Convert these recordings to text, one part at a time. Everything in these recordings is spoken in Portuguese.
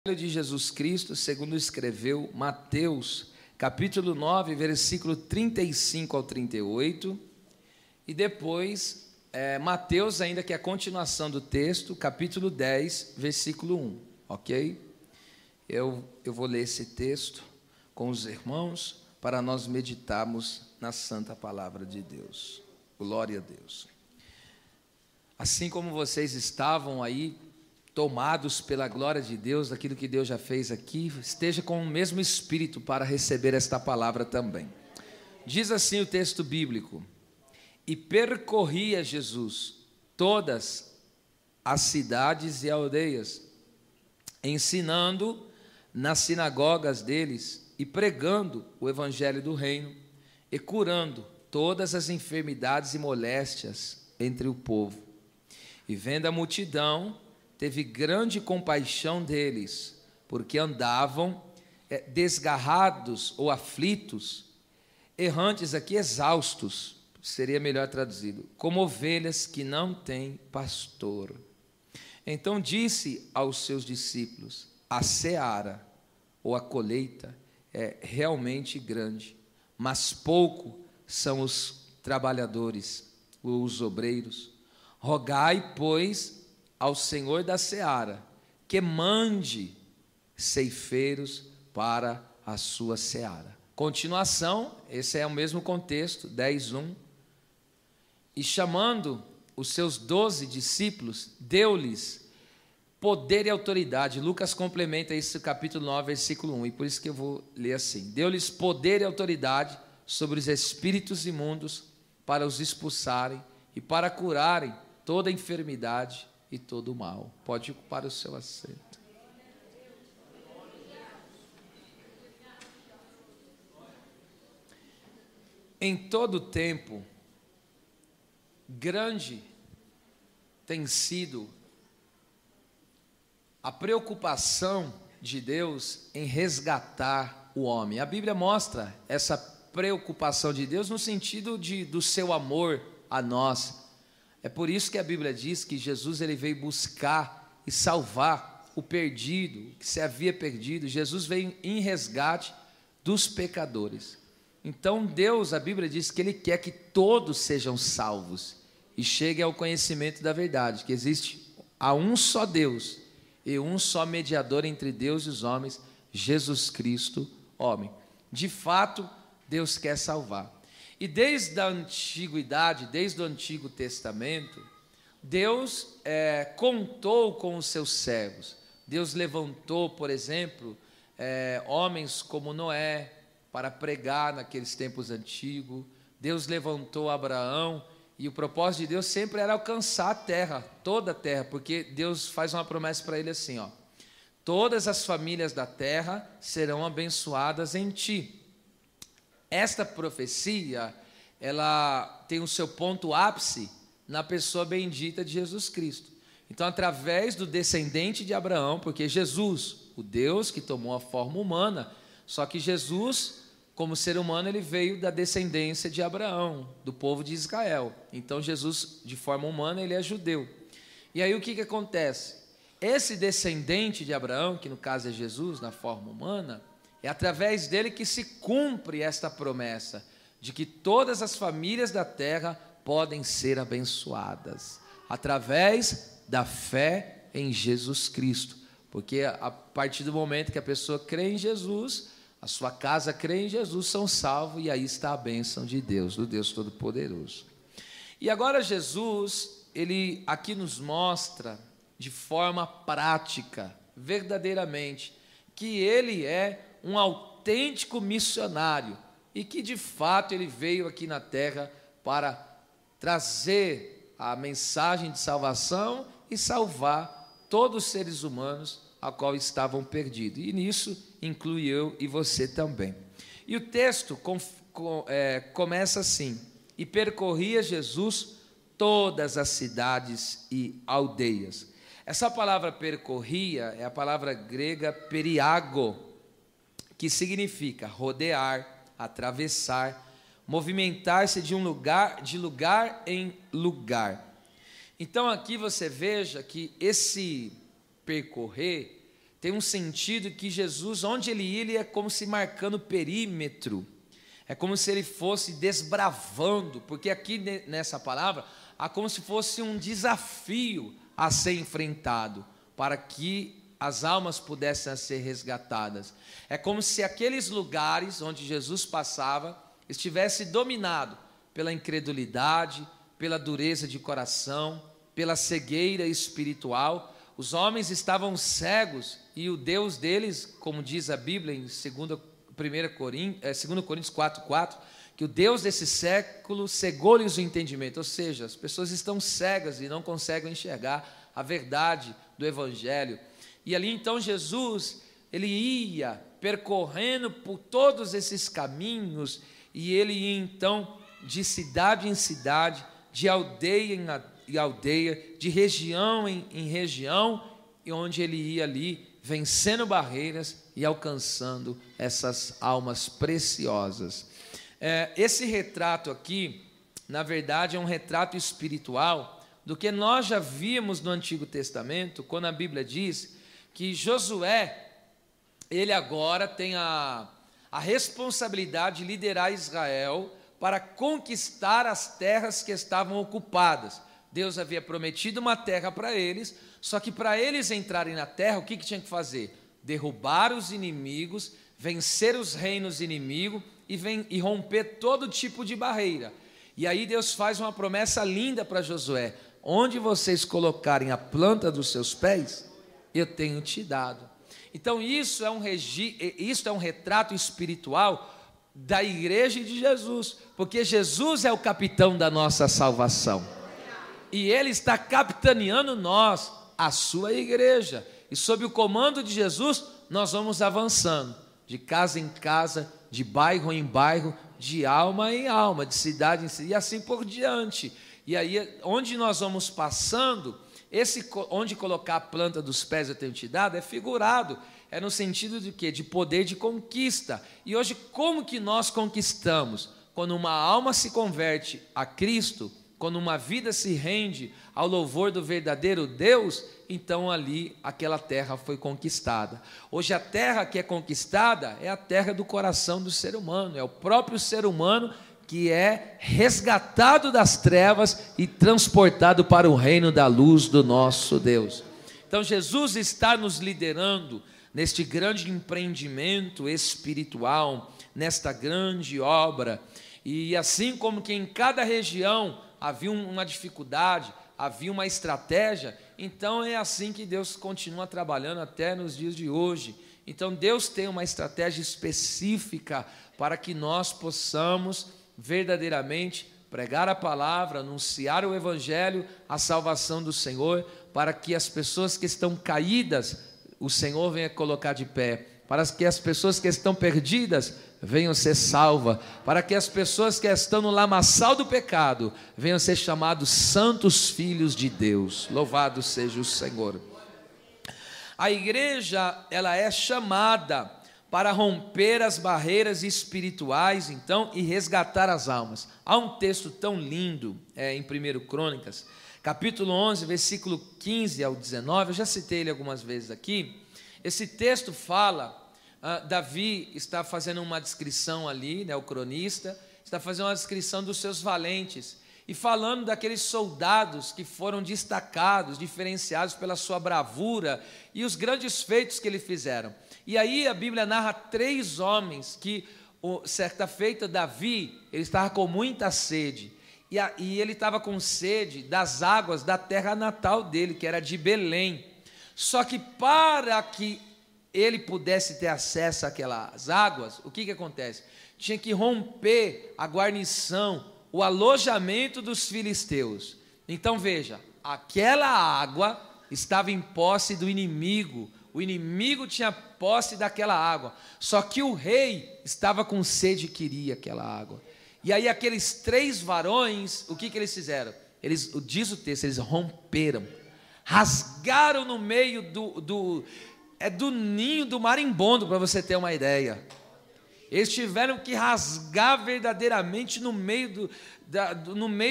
De Jesus Cristo, segundo escreveu Mateus, capítulo 9, versículo 35 ao 38, e depois Mateus, ainda que é a continuação do texto, capítulo 10, versículo 1, ok? Eu vou ler esse texto com os irmãos para nós meditarmos na santa palavra de Deus. Glória a Deus. Assim como vocês estavam aí, tomados pela glória de Deus, daquilo que Deus já fez aqui, esteja com o mesmo espírito para receber esta palavra também. Diz assim o texto bíblico: e percorria Jesus todas as cidades e aldeias, ensinando nas sinagogas deles e pregando o evangelho do reino e curando todas as enfermidades e moléstias entre o povo. E vendo a multidão, teve grande compaixão deles, porque andavam desgarrados ou aflitos, errantes aqui, exaustos, seria melhor traduzido, como ovelhas que não têm pastor. Então disse aos seus discípulos: a seara, ou a colheita, é realmente grande, mas pouco são os trabalhadores, os obreiros. Rogai, pois, ao Senhor da seara, que mande ceifeiros para a sua seara. Continuação, esse é o mesmo contexto, 10:1. E chamando os seus 12 discípulos, deu-lhes poder e autoridade. Lucas complementa isso no capítulo 9, versículo 1, e por isso que eu vou ler assim: deu-lhes poder e autoridade sobre os espíritos imundos, para os expulsarem e para curarem toda enfermidade e todo o mal. Pode ocupar o seu assento. Em todo o tempo, grande tem sido a preocupação de Deus em resgatar o homem. A Bíblia mostra essa preocupação de Deus no sentido do seu amor a nós. É por isso que a Bíblia diz que Jesus ele veio buscar e salvar o perdido, que se havia perdido. Jesus veio em resgate dos pecadores. Então Deus, a Bíblia diz que Ele quer que todos sejam salvos e cheguem ao conhecimento da verdade, que existe há um só Deus e um só mediador entre Deus e os homens, Jesus Cristo, homem. De fato, Deus quer salvar. E desde a antiguidade, desde o Antigo Testamento, Deus contou com os seus servos. Deus levantou, por exemplo, homens como Noé para pregar naqueles tempos antigos. Deus levantou Abraão, e o propósito de Deus sempre era alcançar a terra, toda a terra, porque Deus faz uma promessa para ele assim, ó: todas as famílias da terra serão abençoadas em ti. Esta profecia, ela tem o seu ponto ápice na pessoa bendita de Jesus Cristo. Então, através do descendente de Abraão, porque Jesus, o Deus que tomou a forma humana, só que Jesus, como ser humano, ele veio da descendência de Abraão, do povo de Israel. Então, Jesus, de forma humana, ele é judeu. E aí o que acontece? Esse descendente de Abraão, que no caso é Jesus, na forma humana, é através dele que se cumpre esta promessa de que todas as famílias da terra podem ser abençoadas, através da fé em Jesus Cristo. Porque a partir do momento que a pessoa crê em Jesus, a sua casa crê em Jesus, são salvos, e aí está a bênção de Deus, do Deus Todo-Poderoso. E agora Jesus, ele aqui nos mostra de forma prática, verdadeiramente, que ele é um autêntico missionário e que de fato ele veio aqui na terra para trazer a mensagem de salvação e salvar todos os seres humanos a qual estavam perdidos, e nisso inclui eu e você também. E o texto começa assim: e percorria Jesus todas as cidades e aldeias. Essa palavra percorria é a palavra grega periago, que significa rodear, atravessar, movimentar-se de lugar em lugar. Então aqui você veja que esse percorrer tem um sentido que Jesus, onde ele ia, ele é como se marcando perímetro, é como se ele fosse desbravando, porque aqui nessa palavra, há como se fosse um desafio a ser enfrentado, para que as almas pudessem ser resgatadas. É como se aqueles lugares onde Jesus passava, estivesse dominado pela incredulidade, pela dureza de coração, pela cegueira espiritual. Os homens estavam cegos e o Deus deles, como diz a Bíblia em 2 Coríntios 4,4, que o Deus desse século cegou-lhes o entendimento, ou seja, as pessoas estão cegas e não conseguem enxergar a verdade do Evangelho. E ali então Jesus, ele ia percorrendo por todos esses caminhos, e ele ia então de cidade em cidade, de aldeia em aldeia, de região em região, e onde ele ia ali vencendo barreiras e alcançando essas almas preciosas. Esse retrato aqui, na verdade, é um retrato espiritual do que nós já vimos no Antigo Testamento, quando a Bíblia diz que Josué, ele agora tem a responsabilidade de liderar Israel para conquistar as terras que estavam ocupadas. Deus havia prometido uma terra para eles, só que para eles entrarem na terra, o que tinha que fazer? Derrubar os inimigos, vencer os reinos inimigos e romper todo tipo de barreira. E aí Deus faz uma promessa linda para Josué: onde vocês colocarem a planta dos seus pés, eu tenho te dado. Então isso é um retrato espiritual da igreja de Jesus, porque Jesus é o capitão da nossa salvação, e Ele está capitaneando nós, a sua igreja, e sob o comando de Jesus, nós vamos avançando, de casa em casa, de bairro em bairro, de alma em alma, de cidade em cidade, e assim por diante. E aí, onde nós vamos passando, onde colocar a planta dos pés eu tenho te dado, é figurado, é no sentido de quê? De poder de conquista. E hoje, como que nós conquistamos? Quando uma alma se converte a Cristo, quando uma vida se rende ao louvor do verdadeiro Deus, então ali aquela terra foi conquistada. Hoje a terra que é conquistada é a terra do coração do ser humano, é o próprio ser humano que é resgatado das trevas e transportado para o reino da luz do nosso Deus. Então Jesus está nos liderando neste grande empreendimento espiritual, nesta grande obra, e assim como que em cada região havia uma dificuldade, havia uma estratégia, então é assim que Deus continua trabalhando até nos dias de hoje. Então Deus tem uma estratégia específica para que nós possamos verdadeiramente pregar a palavra, anunciar o Evangelho, a salvação do Senhor, para que as pessoas que estão caídas, o Senhor venha colocar de pé, para que as pessoas que estão perdidas venham ser salvas, para que as pessoas que estão no lamaçal do pecado venham ser chamados santos filhos de Deus. Louvado seja o Senhor. A igreja, ela é chamada para romper as barreiras espirituais, então, e resgatar as almas. Há um texto tão lindo em 1 Crônicas, capítulo 11, versículo 15 ao 19, eu já citei ele algumas vezes aqui. Esse texto fala, Davi está fazendo uma descrição ali, o cronista, está fazendo uma descrição dos seus valentes, e falando daqueles soldados que foram destacados, diferenciados pela sua bravura, e os grandes feitos que eles fizeram. E aí a Bíblia narra 3 homens que, certa feita, Davi, ele estava com muita sede, e ele estava com sede das águas da terra natal dele, que era de Belém. Só que para que ele pudesse ter acesso àquelas águas, o que acontece? Tinha que romper a guarnição, o alojamento dos filisteus. Então veja, aquela água estava em posse do inimigo, o inimigo tinha posse daquela água, só que o rei estava com sede e queria aquela água. E aí aqueles 3 varões, o que eles fizeram? Diz o texto, eles romperam, rasgaram no meio do ninho do marimbondo, para você ter uma ideia. Eles tiveram que rasgar verdadeiramente no meio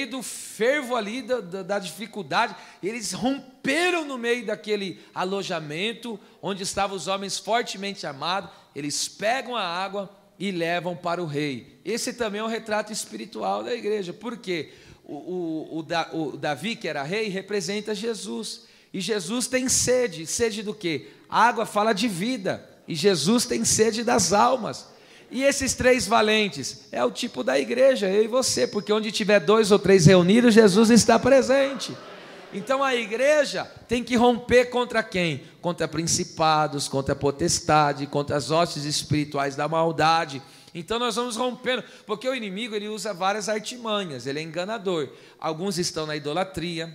do fervo ali, da dificuldade. Eles romperam no meio daquele alojamento, onde estavam os homens fortemente armados. Eles pegam a água e levam para o rei. Esse também é um retrato espiritual da igreja. Por quê? O Davi, que era rei, representa Jesus. E Jesus tem sede. Sede do quê? A água fala de vida. E Jesus tem sede das almas. E esses 3 valentes é o tipo da igreja, eu e você, porque onde tiver 2 ou 3 reunidos, Jesus está presente. Então a igreja tem que romper contra quem? Contra principados, contra potestade, contra as hostes espirituais da maldade. Então nós vamos rompendo, porque o inimigo ele usa várias artimanhas, ele é enganador. Alguns estão na idolatria,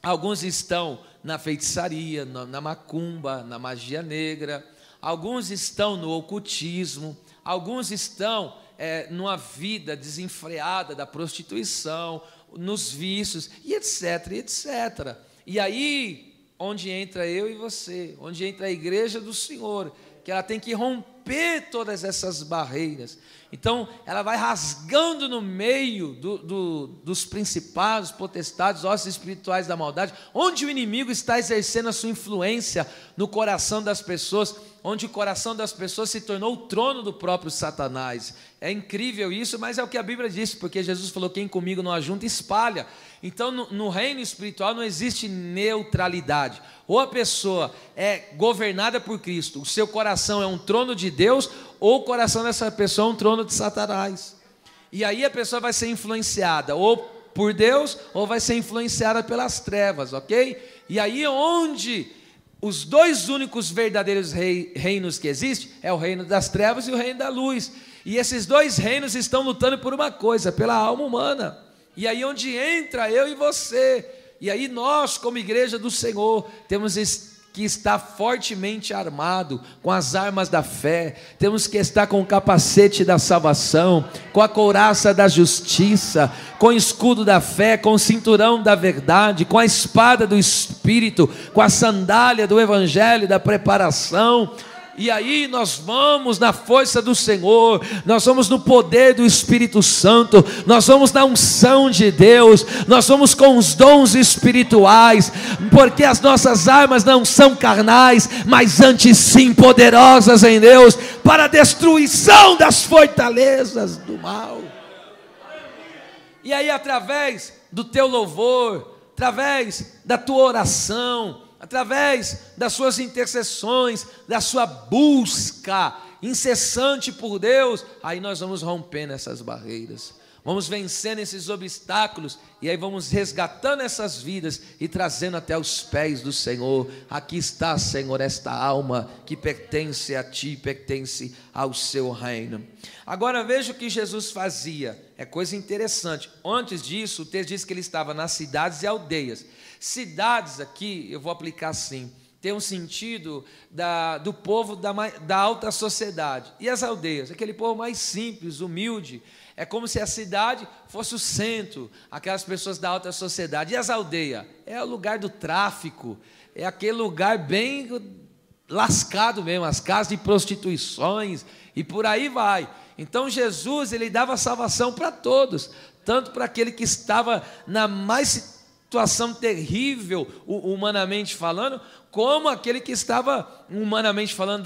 alguns estão na feitiçaria, na macumba, na magia negra, alguns estão no ocultismo, alguns estão numa vida desenfreada da prostituição, nos vícios, e etc, etc. E aí, onde entra eu e você, onde entra a igreja do Senhor, que ela tem que romper todas essas barreiras. Então, ela vai rasgando no meio dos principados, potestades, hostes espirituais da maldade, onde o inimigo está exercendo a sua influência no coração das pessoas, onde o coração das pessoas se tornou o trono do próprio Satanás. É incrível isso, mas é o que a Bíblia diz, porque Jesus falou: quem comigo não ajunta, espalha. Então, no reino espiritual não existe neutralidade. Ou a pessoa é governada por Cristo, o seu coração é um trono de Deus, ou o coração dessa pessoa é um trono de Satanás. E aí a pessoa vai ser influenciada ou por Deus, ou vai ser influenciada pelas trevas, ok? E aí onde os 2 únicos verdadeiros reinos que existem é o reino das trevas e o reino da luz. E esses 2 reinos estão lutando por uma coisa, pela alma humana. E aí onde entra eu e você. E aí nós, como igreja do Senhor, temos que estar fortemente armado com as armas da fé, temos que estar com o capacete da salvação, com a couraça da justiça, com o escudo da fé, com o cinturão da verdade, com a espada do Espírito, com a sandália do Evangelho, da preparação. E aí nós vamos na força do Senhor, nós vamos no poder do Espírito Santo, nós vamos na unção de Deus, nós vamos com os dons espirituais, porque as nossas armas não são carnais, mas antes sim poderosas em Deus, para a destruição das fortalezas do mal. E aí através do teu louvor, através da tua oração, através das suas intercessões, da sua busca incessante por Deus, aí nós vamos rompendo essas barreiras, vamos vencendo esses obstáculos, e aí vamos resgatando essas vidas e trazendo até os pés do Senhor. Aqui está, Senhor, esta alma que pertence a Ti, pertence ao Seu reino. Agora veja o que Jesus fazia, é coisa interessante. Antes disso, o texto diz que Ele estava nas cidades e aldeias. Cidades aqui, eu vou aplicar assim, tem um sentido do povo da alta sociedade. E as aldeias, aquele povo mais simples, humilde. É como se a cidade fosse o centro, aquelas pessoas da alta sociedade. E as aldeias? É o lugar do tráfico, é aquele lugar bem lascado mesmo, as casas de prostituições, e por aí vai. Então Jesus, Ele dava salvação para todos, tanto para aquele que estava na mais situação terrível, humanamente falando, como aquele que estava, humanamente falando,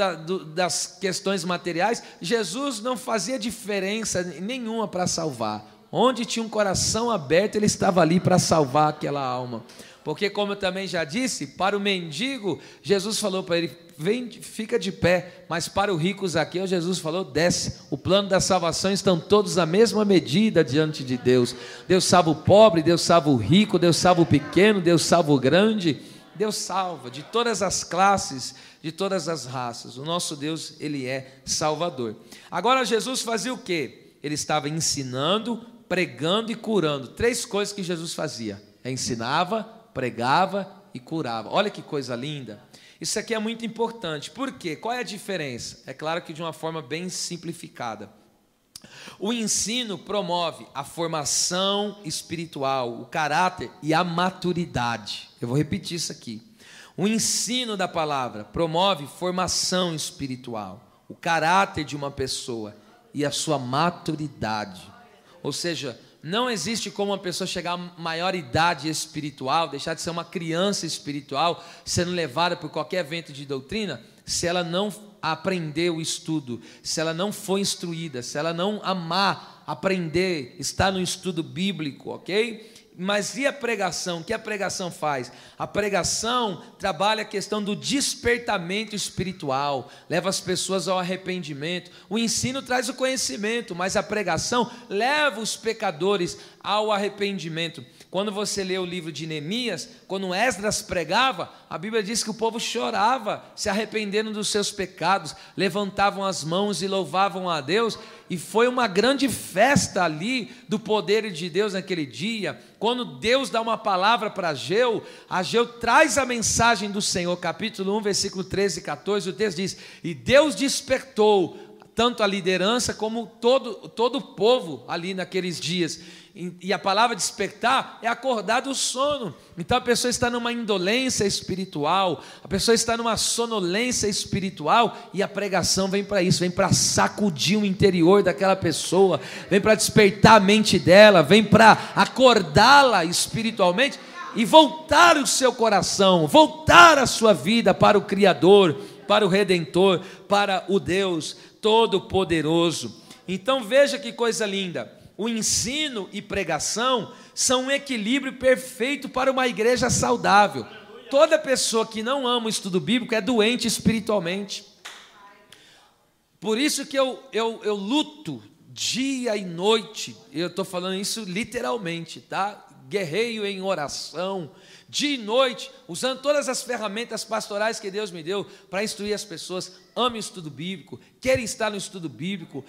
das questões materiais. Jesus não fazia diferença nenhuma para salvar. Onde tinha um coração aberto, Ele estava ali para salvar aquela alma. Porque, como eu também já disse, para o mendigo, Jesus falou para ele: vem, fica de pé. Mas para o rico Zaqueu, Jesus falou: desce. O plano da salvação estão todos à mesma medida diante de Deus. Deus salva o pobre, Deus salva o rico, Deus salva o pequeno, Deus salva o grande. Deus salva de todas as classes, de todas as raças. O nosso Deus, Ele é Salvador. Agora Jesus fazia o quê? Ele estava ensinando, pregando e curando. 3 coisas que Jesus fazia: ensinava, pregava e curava. Olha que coisa linda. Isso aqui é muito importante. Por quê? Qual é a diferença? É claro que de uma forma bem simplificada. O ensino promove a formação espiritual, o caráter e a maturidade. Eu vou repetir isso aqui. O ensino da palavra promove formação espiritual, o caráter de uma pessoa e a sua maturidade. Ou seja, não existe como uma pessoa chegar a maior idade espiritual, deixar de ser uma criança espiritual, sendo levada por qualquer evento de doutrina, se ela não aprender o estudo, se ela não for instruída, se ela não amar, aprender, estar no estudo bíblico, ok? Mas e a pregação? O que a pregação faz? A pregação trabalha a questão do despertamento espiritual, leva as pessoas ao arrependimento. O ensino traz o conhecimento, mas a pregação leva os pecadores ao arrependimento. Quando você lê o livro de Neemias, quando Esdras pregava, a Bíblia diz que o povo chorava, se arrependendo dos seus pecados, levantavam as mãos e louvavam a Deus, e foi uma grande festa ali do poder de Deus naquele dia. Quando Deus dá uma palavra para Ageu, Ageu traz a mensagem do Senhor, capítulo 1, versículo 13 e 14, o texto diz: e Deus despertou tanto a liderança como todo o povo ali naqueles dias. E a palavra despertar é acordar do sono. Então a pessoa está numa indolência espiritual, a pessoa está numa sonolência espiritual, e a pregação vem para isso, vem para sacudir o interior daquela pessoa, vem para despertar a mente dela, vem para acordá-la espiritualmente e voltar o seu coração, voltar a sua vida para o Criador, para o Redentor, para o Deus Todo-Poderoso. Então veja que coisa linda. O ensino e pregação são um equilíbrio perfeito para uma igreja saudável. Toda pessoa que não ama o estudo bíblico é doente espiritualmente. Por isso que eu luto dia e noite, eu estou falando isso literalmente, tá? Guerreio em oração, dia e noite, usando todas as ferramentas pastorais que Deus me deu para instruir as pessoas. Ame o estudo bíblico, queira estar no estudo bíblico,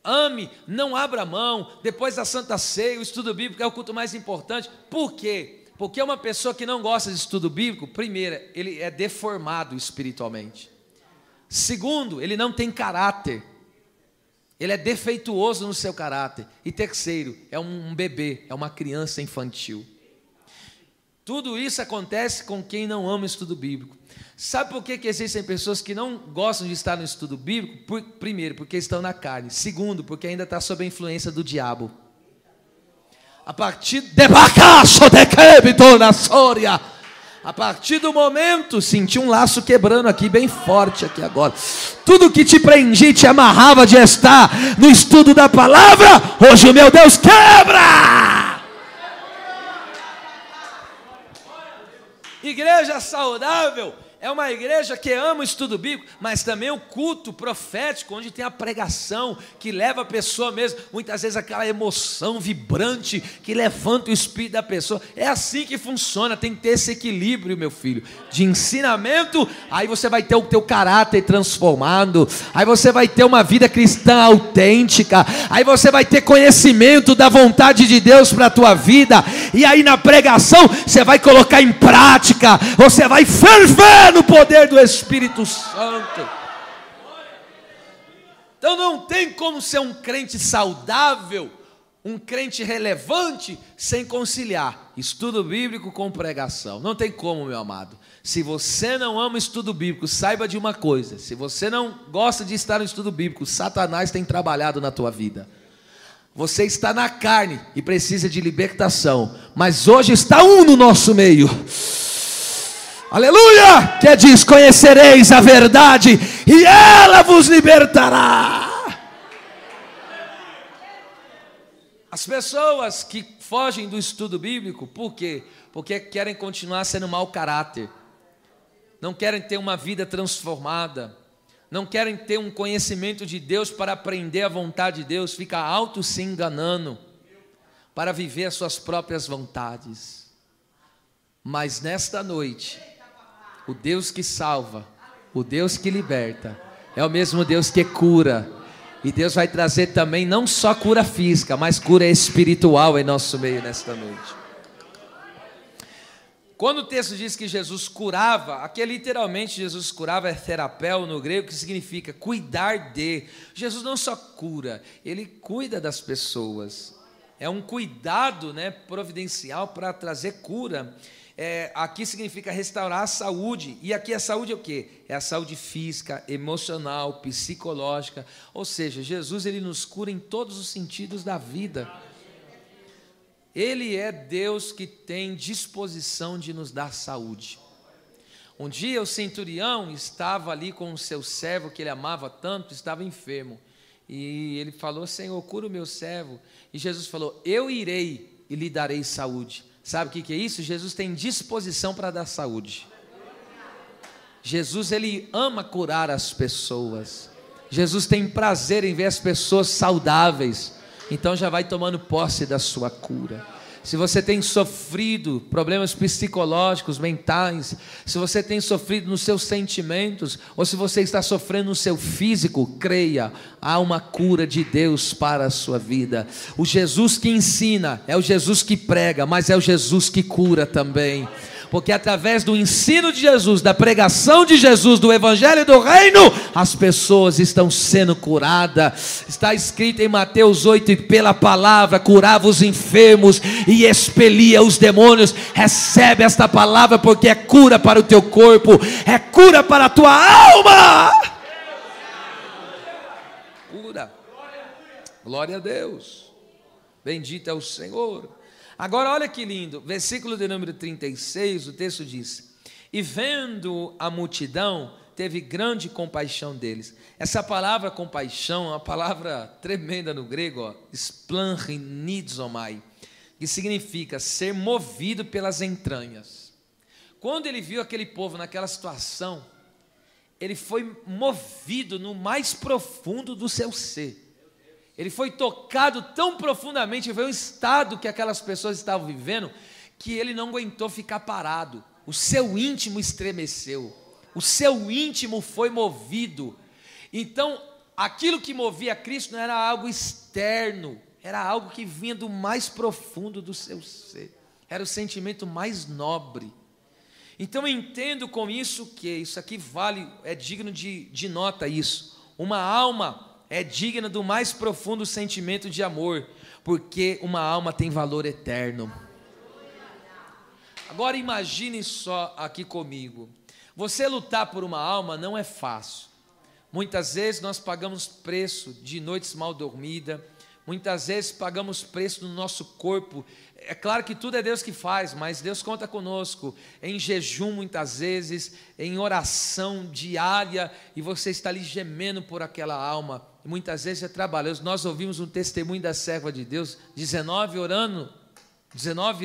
ame, não abra mão. Depois da Santa Ceia, o estudo bíblico é o culto mais importante. Por quê? Porque uma pessoa que não gosta de estudo bíblico, primeiro, ele é deformado espiritualmente. Segundo, ele não tem caráter. Ele é defeituoso no seu caráter. E terceiro, é um bebê, é uma criança infantil. Tudo isso acontece com quem não ama o estudo bíblico. Sabe por que existem pessoas que não gostam de estar no estudo bíblico? Primeiro, porque estão na carne. Segundo, porque ainda está sob a influência do diabo. A partir do momento, senti um laço quebrando aqui, bem forte aqui agora. Tudo que te prendia, te amarrava de estar no estudo da palavra, hoje o meu Deus quebra! Igreja saudável é uma igreja que ama o estudo bíblico, mas também o culto profético, onde tem a pregação, que leva a pessoa mesmo, muitas vezes aquela emoção vibrante, que levanta o espírito da pessoa. É assim que funciona, tem que ter esse equilíbrio, meu filho, de ensinamento. Aí você vai ter o teu caráter transformado, aí você vai ter uma vida cristã autêntica, aí você vai ter conhecimento da vontade de Deus para a tua vida, e aí na pregação você vai colocar em prática, você vai ferver no poder do Espírito Santo. Então não tem como ser um crente saudável, um crente relevante, sem conciliar estudo bíblico com pregação. Não tem como, meu amado. Se você não ama estudo bíblico, saiba de uma coisa: se você não gosta de estar no estudo bíblico, Satanás tem trabalhado na tua vida. Você está na carne e precisa de libertação, mas hoje está um no nosso meio. Aleluia! Que diz: conhecereis a verdade e ela vos libertará. As pessoas que fogem do estudo bíblico, por quê? Porque querem continuar sendo mau caráter, não querem ter uma vida transformada, não querem ter um conhecimento de Deus para aprender a vontade de Deus, fica auto se enganando para viver as suas próprias vontades. Mas nesta noite, o Deus que salva, o Deus que liberta, é o mesmo Deus que cura. E Deus vai trazer também não só cura física, mas cura espiritual em nosso meio nesta noite. Quando o texto diz que Jesus curava, aqui literalmente Jesus curava é terapeu no grego, que significa cuidar de. Jesus não só cura, ele cuida das pessoas. É um cuidado, providencial para trazer cura. Aqui significa restaurar a saúde. E aqui a saúde é o quê? É a saúde física, emocional, psicológica. Ou seja, Jesus ele nos cura em todos os sentidos da vida. Ele é Deus que tem disposição de nos dar saúde. Um dia o centurião estava ali com o seu servo, que ele amava tanto, estava enfermo. E ele falou: Senhor, cura o meu servo. E Jesus falou: eu irei e lhe darei saúde. Sabe o que é isso? Jesus tem disposição para dar saúde. Jesus, ele ama curar as pessoas. Jesus tem prazer em ver as pessoas saudáveis. Então já vai tomando posse da sua cura. Se você tem sofrido problemas psicológicos, mentais, se você tem sofrido nos seus sentimentos, ou se você está sofrendo no seu físico, creia, há uma cura de Deus para a sua vida. O Jesus que ensina é o Jesus que prega, mas é o Jesus que cura também. Porque através do ensino de Jesus, da pregação de Jesus, do Evangelho do Reino, as pessoas estão sendo curadas. Está escrito em Mateus 8, e pela palavra curava os enfermos e expelia os demônios. Recebe esta palavra, porque é cura para o teu corpo, é cura para a tua alma. Cura. Glória a Deus. Bendito é o Senhor. Agora olha que lindo, versículo de número 36, o texto diz: e vendo a multidão, teve grande compaixão deles. Essa palavra compaixão é uma palavra tremenda no grego, splanchnidzomai, que significa ser movido pelas entranhas. Quando ele viu aquele povo naquela situação, ele foi movido no mais profundo do seu ser. Ele foi tocado tão profundamente, foi um estado que aquelas pessoas estavam vivendo, que ele não aguentou ficar parado. O seu íntimo estremeceu, o seu íntimo foi movido. Então, aquilo que movia Cristo não era algo externo, era algo que vinha do mais profundo do seu ser, era o sentimento mais nobre. Então eu entendo com isso que isso aqui vale, é digno de nota isso. Uma alma é digna do mais profundo sentimento de amor, porque uma alma tem valor eterno. Agora imagine só aqui comigo, você lutar por uma alma não é fácil. Muitas vezes nós pagamos preço de noites mal dormidas, muitas vezes pagamos preço no nosso corpo. É claro que tudo é Deus que faz, mas Deus conta conosco, em jejum muitas vezes, em oração diária, e você está ali gemendo por aquela alma, e muitas vezes é trabalhoso. Nós ouvimos um testemunho da serva de Deus, 19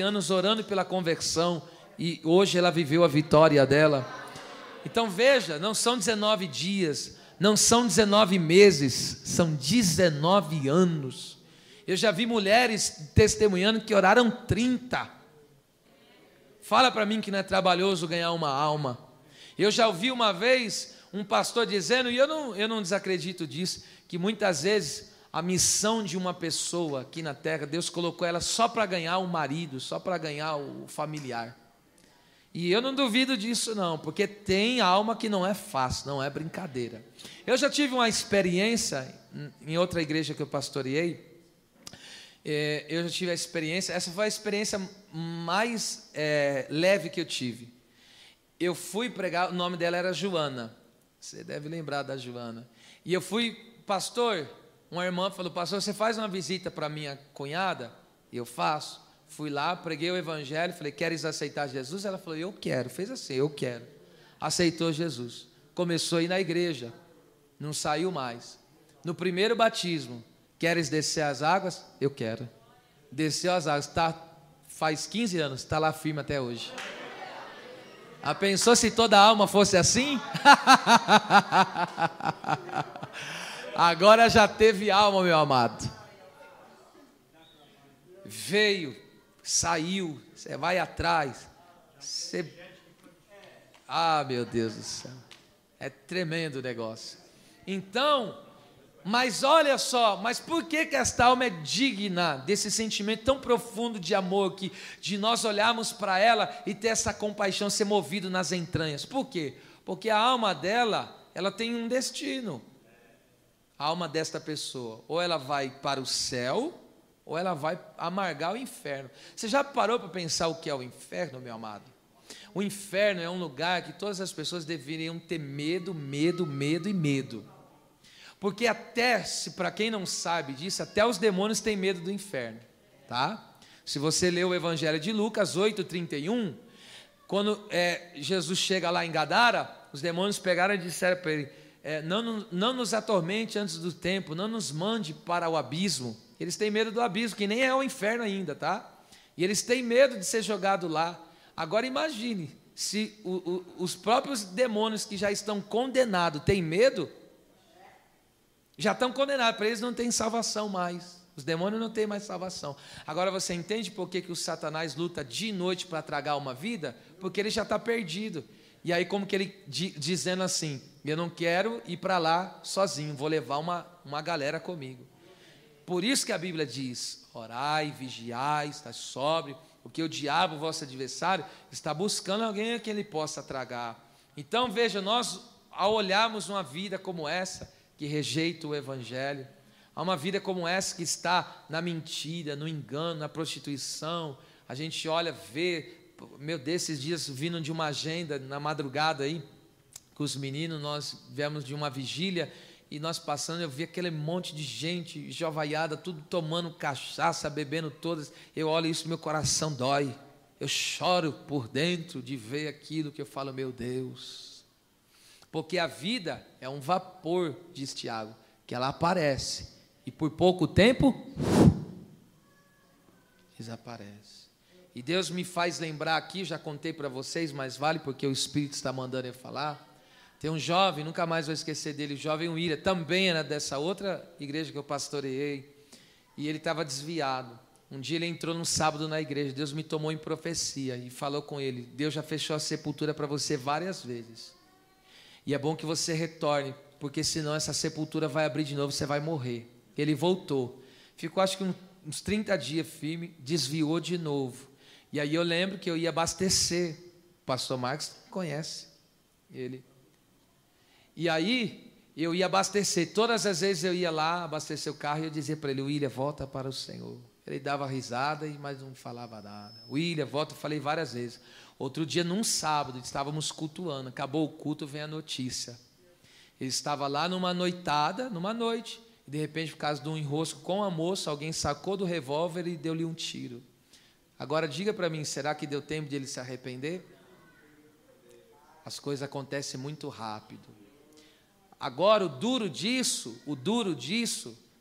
anos orando pela conversão, e hoje ela viveu a vitória dela. Então veja, não são 19 dias, não são 19 meses, são 19 anos. Eu já vi mulheres testemunhando que oraram 30. Fala para mim que não é trabalhoso ganhar uma alma. Eu já ouvi uma vez um pastor dizendo, e eu não desacredito disso, que muitas vezes a missão de uma pessoa aqui na terra, Deus colocou ela só para ganhar o marido, só para ganhar o familiar. E eu não duvido disso não, porque tem alma que não é fácil, não é brincadeira. Eu já tive uma experiência em outra igreja que eu pastoreei. Eu já tive a experiência, essa foi a experiência mais leve que eu tive. Eu fui pregar, o nome dela era Joana, você deve lembrar da Joana. E eu fui, pastor, uma irmã falou: pastor, você faz uma visita para minha cunhada? Eu faço. Fui lá, preguei o evangelho, falei: queres aceitar Jesus? Ela falou: eu quero. Fez assim: eu quero. Aceitou Jesus, começou a ir na igreja, não saiu mais. No primeiro batismo: queres descer as águas? Eu quero. Desceu as águas, faz 15 anos, está lá firme até hoje. Pensou se toda alma fosse assim? Agora já teve alma, meu amado. Veio, saiu, você vai atrás. Meu Deus do céu. É tremendo o negócio. Então, mas olha só, mas por que esta alma é digna desse sentimento tão profundo de amor, de nós olharmos para ela e ter essa compaixão, ser movido nas entranhas? Por quê? Porque a alma dela, ela tem um destino. A alma desta pessoa, ou ela vai para o céu, ou ela vai amargar o inferno. Você já parou para pensar o que é o inferno, meu amado? O inferno é um lugar que todas as pessoas deveriam ter medo, medo, medo e medo. Porque até, para quem não sabe disso, até os demônios têm medo do inferno, tá? Se você ler o Evangelho de Lucas 8:31, quando Jesus chega lá em Gadara, os demônios pegaram e disseram para ele, não nos atormente antes do tempo, não nos mande para o abismo. Eles têm medo do abismo, que nem é o inferno ainda, tá? E eles têm medo de ser jogado lá. Agora imagine, se os próprios demônios que já estão condenados têm medo, já estão condenados, para eles não tem salvação mais. Os demônios não têm mais salvação. Agora você entende por que o Satanás luta de noite para tragar uma vida? Porque ele já está perdido. E aí como que ele dizendo assim, eu não quero ir para lá sozinho, vou levar uma galera comigo. Por isso que a Bíblia diz, orai, vigiai, está sóbrio, porque o diabo, vosso adversário, está buscando alguém a quem ele possa tragar. Então veja, nós ao olharmos uma vida como essa, que rejeita o Evangelho, há uma vida como essa que está na mentira, no engano, na prostituição, a gente olha, vê, meu Deus, esses dias vindo de uma agenda, na madrugada aí, com os meninos, nós viemos de uma vigília, e nós passando, eu vi aquele monte de gente, jovaiada, tudo tomando cachaça, bebendo todas, eu olho isso, meu coração dói, eu choro por dentro de ver aquilo que eu falo, meu Deus, porque a vida é um vapor, diz Tiago, que ela aparece, e por pouco tempo, desaparece. E Deus me faz lembrar aqui, já contei para vocês, mas vale porque o Espírito está mandando eu falar. Tem um jovem, nunca mais vou esquecer dele, o jovem William, também era dessa outra igreja que eu pastoreei, e ele estava desviado. Um dia ele entrou num sábado na igreja, Deus me tomou em profecia e falou com ele, Deus já fechou a sepultura para você várias vezes, e é bom que você retorne, porque senão essa sepultura vai abrir de novo, você vai morrer. Ele voltou, ficou acho que uns 30 dias firme, desviou de novo, e aí eu lembro que eu ia abastecer, o pastor Marcos conhece ele, e aí eu ia abastecer, todas as vezes eu ia lá abastecer o carro e eu dizia para ele, William, volta para o Senhor. Ele dava risada, mas não falava nada. William, volta, eu falei várias vezes. Outro dia, num sábado, estávamos cultuando, acabou o culto, vem a notícia. Ele estava lá numa noitada, numa noite, e de repente, por causa de um enrosco com a moça, alguém sacou do revólver e deu-lhe um tiro. Agora diga para mim, será que deu tempo de ele se arrepender? As coisas acontecem muito rápido. Agora, o duro disso,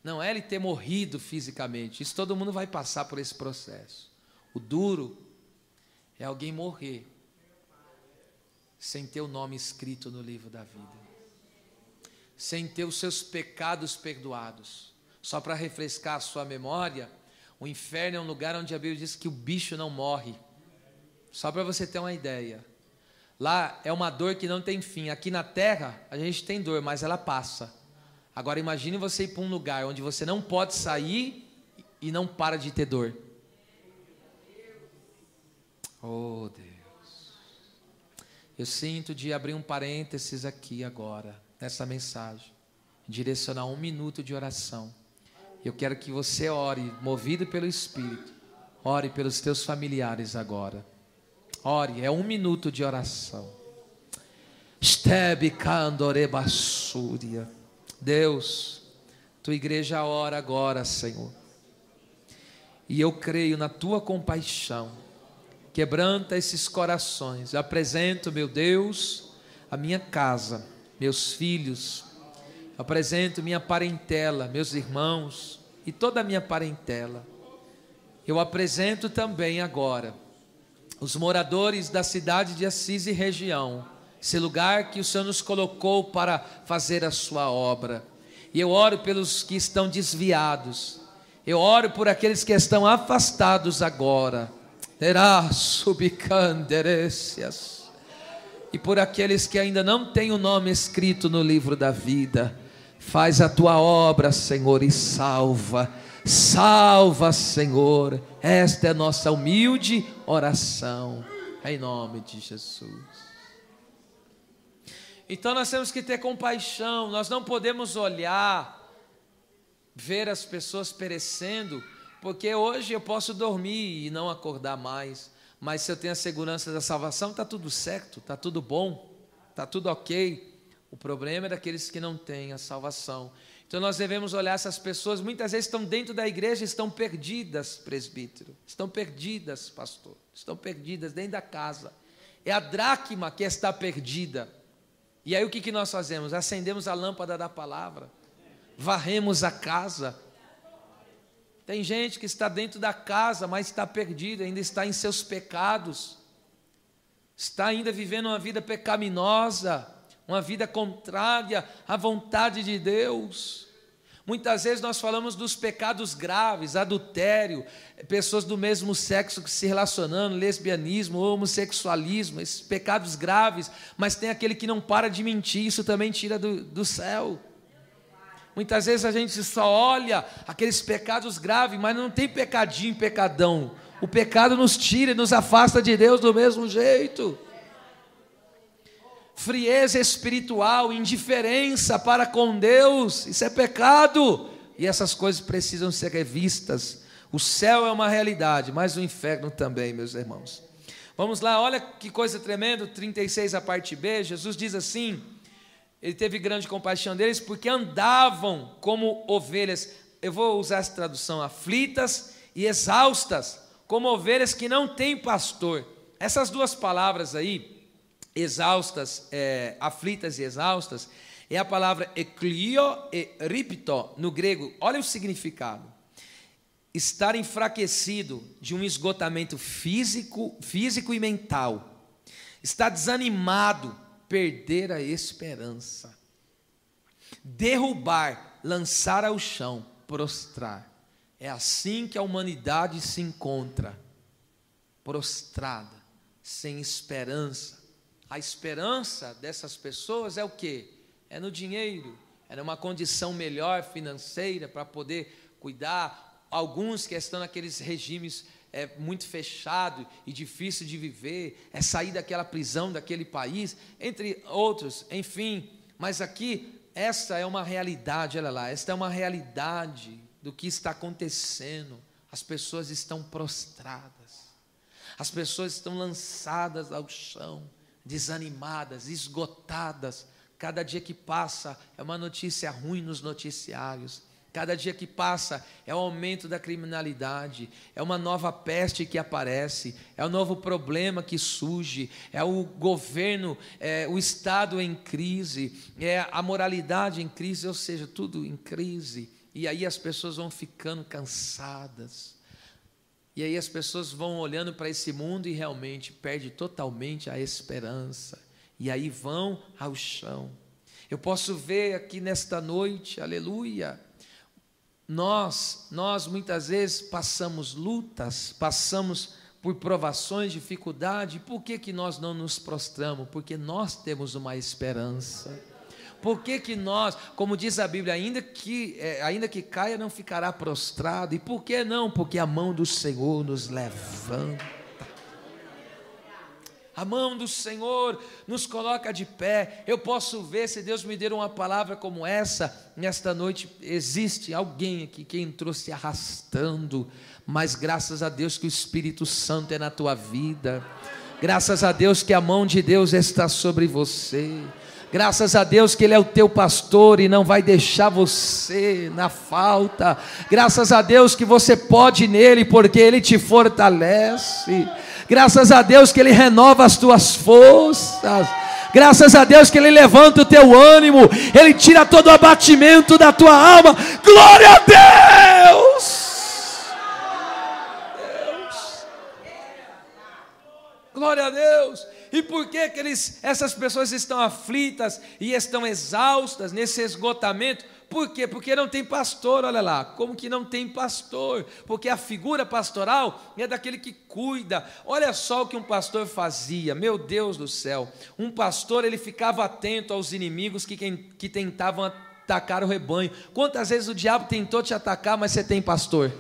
não é ele ter morrido fisicamente. Isso todo mundo vai passar por esse processo. O duro é alguém morrer sem ter o nome escrito no livro da vida, sem ter os seus pecados perdoados. Só para refrescar a sua memória, o inferno é um lugar onde a Bíblia diz que o bicho não morre. Só para você ter uma ideia. Lá é uma dor que não tem fim. Aqui na terra a gente tem dor, mas ela passa. Agora imagine você ir para um lugar onde você não pode sair e não para de ter dor. Oh Deus, eu sinto de abrir um parênteses aqui agora, nessa mensagem, direcionar 1 minuto de oração. Eu quero que você ore, movido pelo Espírito, ore pelos teus familiares agora. Ore, é 1 minuto de oração. Deus, tua igreja ora agora, Senhor, e eu creio na tua compaixão. Quebranta esses corações. Eu apresento, meu Deus, a minha casa, meus filhos, eu apresento minha parentela, meus irmãos e toda a minha parentela. Eu apresento também agora os moradores da cidade de Assis e região, esse lugar que o Senhor nos colocou para fazer a sua obra. E eu oro pelos que estão desviados, eu oro por aqueles que estão afastados agora, e por aqueles que ainda não têm o nome escrito no livro da vida. Faz a tua obra, Senhor, e salva, Senhor. Esta é a nossa humilde oração, em nome de Jesus. Então nós temos que ter compaixão, nós não podemos olhar, ver as pessoas perecendo, porque hoje eu posso dormir e não acordar mais, Mas se eu tenho a segurança da salvação, está tudo certo, está tudo bom, está tudo ok. O problema é daqueles que não têm a salvação. Então nós devemos olhar essas pessoas, muitas vezes estão dentro da igreja, estão perdidas, presbítero, estão perdidas, pastor, estão perdidas dentro da casa. É a dracma que está perdida. E aí o que nós fazemos? Acendemos a lâmpada da palavra, varremos a casa. Tem gente que está dentro da casa, mas está perdida, ainda está em seus pecados, está ainda vivendo uma vida pecaminosa, uma vida contrária à vontade de Deus. Muitas vezes nós falamos dos pecados graves, adultério, pessoas do mesmo sexo que se relacionando, lesbianismo, homossexualismo, esses pecados graves, mas tem aquele que não para de mentir, isso também tira do céu. Muitas vezes a gente só olha aqueles pecados graves, mas não tem pecadinho, pecadão. O pecado nos tira e nos afasta de Deus do mesmo jeito. Frieza espiritual, indiferença para com Deus, isso é pecado, e essas coisas precisam ser revistas. O céu é uma realidade, mas o inferno também, meus irmãos. Vamos lá, olha que coisa tremenda, 36 a parte B, Jesus diz assim, ele teve grande compaixão deles, porque andavam como ovelhas, eu vou usar essa tradução, aflitas e exaustas, como ovelhas que não têm pastor. Essas duas palavras aí, exaustas, aflitas e exaustas, é a palavra eklio e ripto no grego. Olha o significado: estar enfraquecido de um esgotamento físico e mental, estar desanimado, perder a esperança, derrubar, lançar ao chão, prostrar. É assim que a humanidade se encontra, prostrada, sem esperança. A esperança dessas pessoas é o quê? É no dinheiro, é numa condição melhor financeira para poder cuidar. Alguns que estão naqueles regimes muito fechado e difícil de viver, é sair daquela prisão, daquele país, entre outros, enfim. Mas aqui, essa é uma realidade, olha lá, esta é uma realidade do que está acontecendo. As pessoas estão prostradas, as pessoas estão lançadas ao chão, desanimadas, esgotadas. Cada dia que passa é uma notícia ruim nos noticiários. Cada dia que passa é o aumento da criminalidade, é uma nova peste que aparece, é um novo problema que surge, é o governo, é o Estado em crise, é a moralidade em crise, ou seja, tudo em crise. E aí as pessoas vão ficando cansadas. E aí as pessoas vão olhando para esse mundo e realmente perde totalmente a esperança. E aí vão ao chão. Eu posso ver aqui nesta noite, aleluia, nós muitas vezes passamos lutas, passamos por provações, dificuldade. Por que nós não nos prostramos? Porque nós temos uma esperança. Por que nós, como diz a Bíblia, ainda que caia, não ficará prostrado? E por que não? Porque a mão do Senhor nos levanta. A mão do Senhor nos coloca de pé. Eu posso ver, se Deus me der uma palavra como essa, nesta noite, existe alguém aqui que entrou se arrastando, mas graças a Deus que o Espírito Santo é na tua vida, graças a Deus que a mão de Deus está sobre você, graças a Deus que Ele é o teu pastor e não vai deixar você na falta, graças a Deus que você pode nele, porque Ele te fortalece, graças a Deus que Ele renova as tuas forças, graças a Deus que Ele levanta o teu ânimo, Ele tira todo o abatimento da tua alma. Glória a Deus! Glória a Deus! E por que essas pessoas estão aflitas e estão exaustas nesse esgotamento? Por quê? Porque não tem pastor, olha lá, como que não tem pastor? Porque a figura pastoral é daquele que cuida. Olha só o que um pastor fazia, meu Deus do céu. Um pastor, ele ficava atento aos inimigos que tentavam atacar o rebanho. Quantas vezes o diabo tentou te atacar, mas você tem pastor?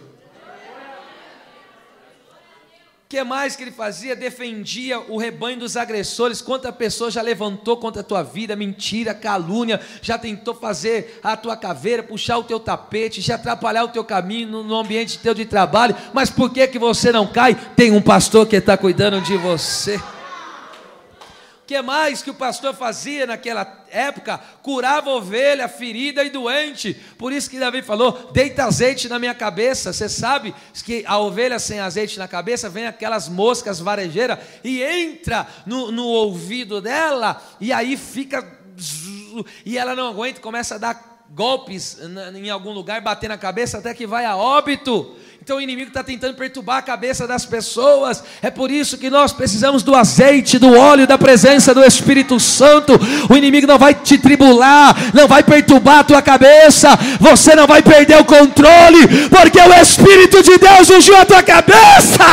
que mais que ele fazia? Defendia o rebanho dos agressores. Quanta pessoa já levantou contra a tua vida, mentira, calúnia, já tentou fazer a tua caveira, puxar o teu tapete, já atrapalhar o teu caminho no ambiente teu de trabalho, mas por que que você não cai? Tem um pastor que está cuidando de você. O que mais que o pastor fazia naquela época? Curava ovelha ferida e doente. Por isso que Davi falou: deita azeite na minha cabeça. Você sabe que a ovelha sem azeite na cabeça, vem aquelas moscas varejeiras e entra no ouvido dela, e aí fica, e ela não aguenta, começa a dar golpes em algum lugar, bater na cabeça até que vai a óbito. Então o inimigo está tentando perturbar a cabeça das pessoas. É por isso que nós precisamos do azeite, do óleo, da presença do Espírito Santo. O inimigo não vai te tribular, não vai perturbar a tua cabeça. Você não vai perder o controle, porque o Espírito de Deus ungiu a tua cabeça.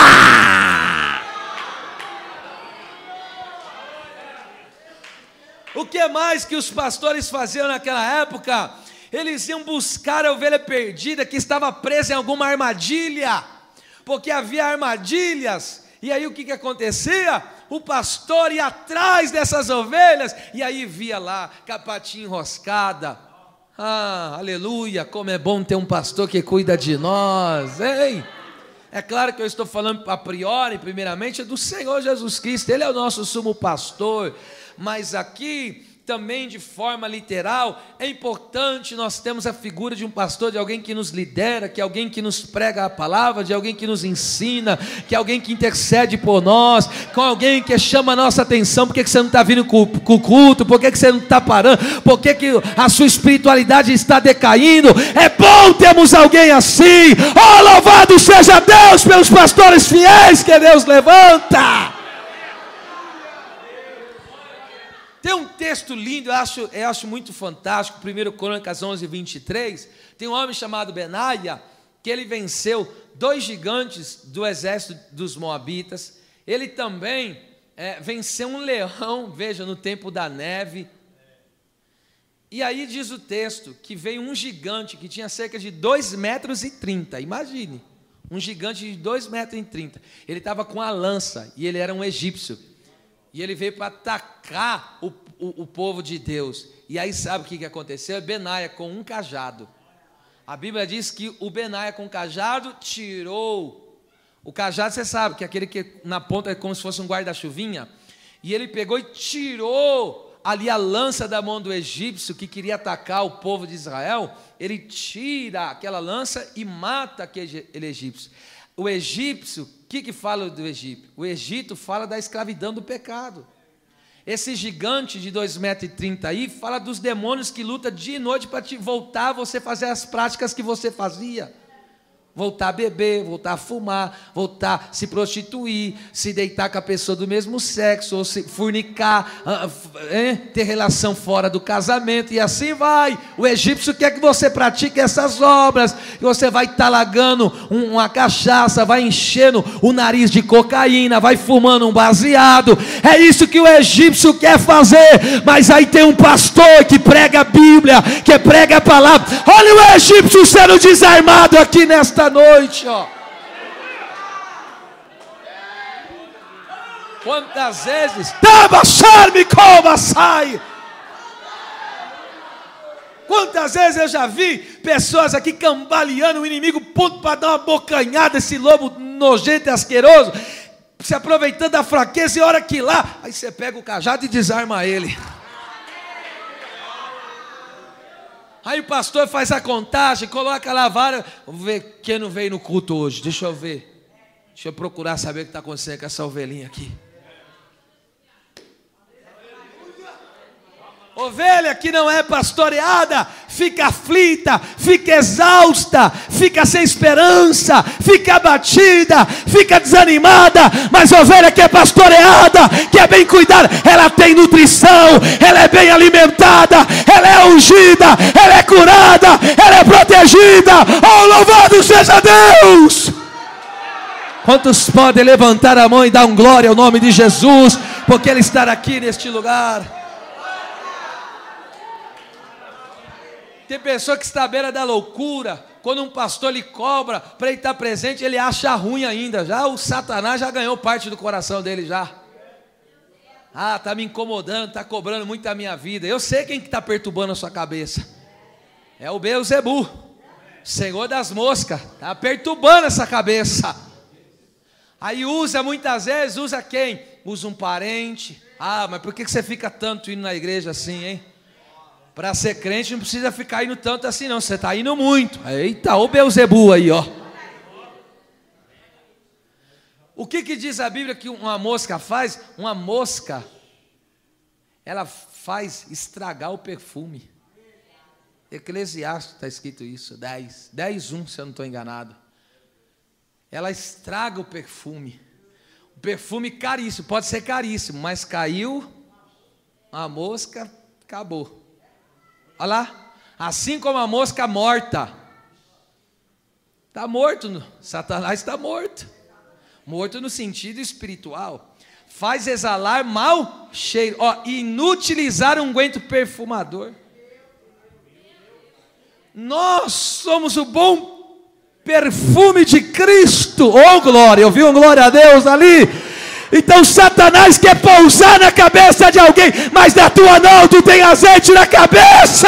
O que mais que os pastores faziam naquela época? Eles iam buscar a ovelha perdida que estava presa em alguma armadilha, porque havia armadilhas. E aí o que acontecia? O pastor ia atrás dessas ovelhas, e aí via lá, com a patinha enroscada. Ah, aleluia, como é bom ter um pastor que cuida de nós, hein? É claro que eu estou falando a priori, primeiramente, do Senhor Jesus Cristo. Ele é o nosso sumo pastor, mas aqui também de forma literal, é importante nós termos a figura de um pastor, de alguém que nos lidera, que é alguém que nos prega a palavra, de alguém que nos ensina, que é alguém que intercede por nós, com alguém que chama a nossa atenção. Por que você não está vindo com o culto? Por que você não está parando? Por que a sua espiritualidade está decaindo? É bom termos alguém assim. Oh, louvado seja Deus pelos pastores fiéis que Deus levanta. Tem um texto lindo, eu acho muito fantástico, 1 Crônicas 11, 23, tem um homem chamado Benaia, que ele venceu 2 gigantes do exército dos Moabitas. Ele também venceu um leão, veja, no tempo da neve. E aí diz o texto, que veio um gigante, que tinha cerca de 2,30 metros, imagine, um gigante de 2,30 metros, ele estava com a lança, e ele era um egípcio. E ele veio para atacar o povo de Deus. E aí sabe o que aconteceu? Benaia com um cajado. A Bíblia diz que o Benaia com o cajado tirou. O cajado, você sabe, que é aquele que na ponta é como se fosse um guarda-chuvinha. E ele pegou e tirou ali a lança da mão do egípcio que queria atacar o povo de Israel. Ele tira aquela lança e mata aquele egípcio. O egípcio, o que fala do Egito? O Egito fala da escravidão do pecado. Esse gigante de 2,30 metros aí fala dos demônios que lutam dia e noite para te voltar a você fazer as práticas que você fazia. Voltar a beber, voltar a fumar, voltar a se prostituir, se deitar com a pessoa do mesmo sexo, ou se fornicar, ter relação fora do casamento, e assim vai. O egípcio quer que você pratique essas obras, que você vai talagando uma cachaça, vai enchendo o nariz de cocaína, vai fumando um baseado. É isso que o egípcio quer fazer, mas aí tem um pastor que prega a Bíblia, que prega a palavra. Olha o egípcio sendo desarmado aqui nesta noite, ó. Quantas vezes quantas vezes eu já vi pessoas aqui cambaleando, o inimigo ponto para dar uma bocanhada, esse lobo nojento e asqueroso, se aproveitando da fraqueza, e hora que lá, aí você pega o cajado e desarma ele. Aí o pastor faz a contagem, coloca lá a vara. Vamos ver quem não veio no culto hoje. Deixa eu ver. Deixa eu procurar saber o que está acontecendo com essa ovelhinha aqui. Ovelha que não é pastoreada fica aflita, fica exausta, fica sem esperança, fica abatida, fica desanimada. Mas ovelha que é pastoreada, que é bem cuidada, ela tem nutrição, ela é bem alimentada, ela é ungida, ela é curada, ela é protegida. Oh, louvado seja Deus! Quantos podem levantar a mão e dar um glória ao nome de Jesus, porque Ele está aqui neste lugar? Tem pessoa que está à beira da loucura, quando um pastor lhe cobra para ele estar presente, ele acha ruim ainda. Já o Satanás já ganhou parte do coração dele já. Ah, está me incomodando, está cobrando muito da minha vida. Eu sei quem está perturbando a sua cabeça. É o Beelzebu, senhor das moscas. Está perturbando essa cabeça. Aí usa muitas vezes, usa quem? Usa um parente. Ah, mas por que você fica tanto indo na igreja assim, hein? Para ser crente não precisa ficar indo tanto assim não, você está indo muito. Eita, o Beelzebu aí, ó. O que diz a Bíblia que uma mosca faz? Uma mosca, ela faz estragar o perfume. Eclesiastes está escrito isso, 10:1, se eu não estou enganado. Ela estraga o perfume. O perfume caríssimo, pode ser caríssimo, mas caiu a mosca, acabou. Olha lá, assim como a mosca morta. Está morto, Satanás está morto. Morto no sentido espiritual. Faz exalar mau cheiro. Ó, inutilizar unguento perfumador. Nós somos o bom perfume de Cristo. Oh glória, ouviu? Glória a Deus ali. Então Satanás quer pousar na cabeça de alguém, mas da tua não, tu tem azeite na cabeça.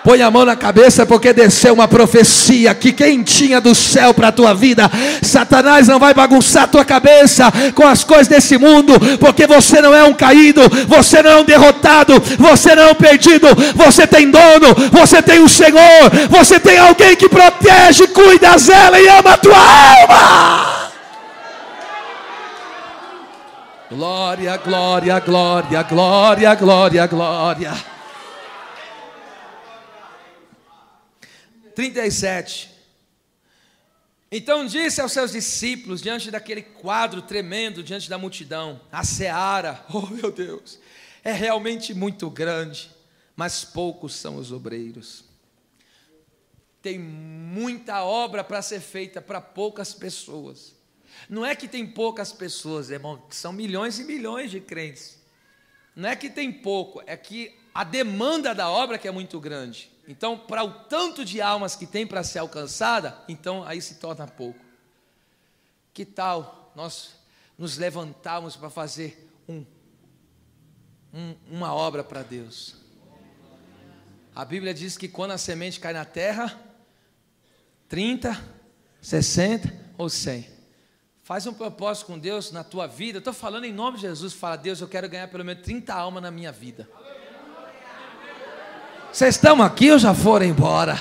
Põe a mão na cabeça, porque desceu uma profecia aqui quentinha do céu para a tua vida. Satanás não vai bagunçar a tua cabeça com as coisas desse mundo, porque você não é um caído, você não é um derrotado, você não é um perdido, você tem dono, você tem um Senhor, você tem alguém que protege, cuida, zela e ama a tua alma. Glória, glória, glória, glória, glória, glória. 37. Então disse aos seus discípulos, diante daquele quadro tremendo, diante da multidão: a seara, oh meu Deus, é realmente muito grande, mas poucos são os obreiros. Tem muita obra para ser feita para poucas pessoas. Não é que tem poucas pessoas, irmão, são milhões e milhões de crentes. Não é que tem pouco, é que a demanda da obra que é muito grande. Então, para o tanto de almas que tem para ser alcançada, então aí se torna pouco. Que tal nós nos levantarmos para fazer uma obra para Deus? A Bíblia diz que quando a semente cai na terra, 30, 60 ou 100. Faz um propósito com Deus na tua vida. Eu estou falando em nome de Jesus. Fala: Deus, eu quero ganhar pelo menos 30 almas na minha vida. Vocês estão aqui ou já foram embora?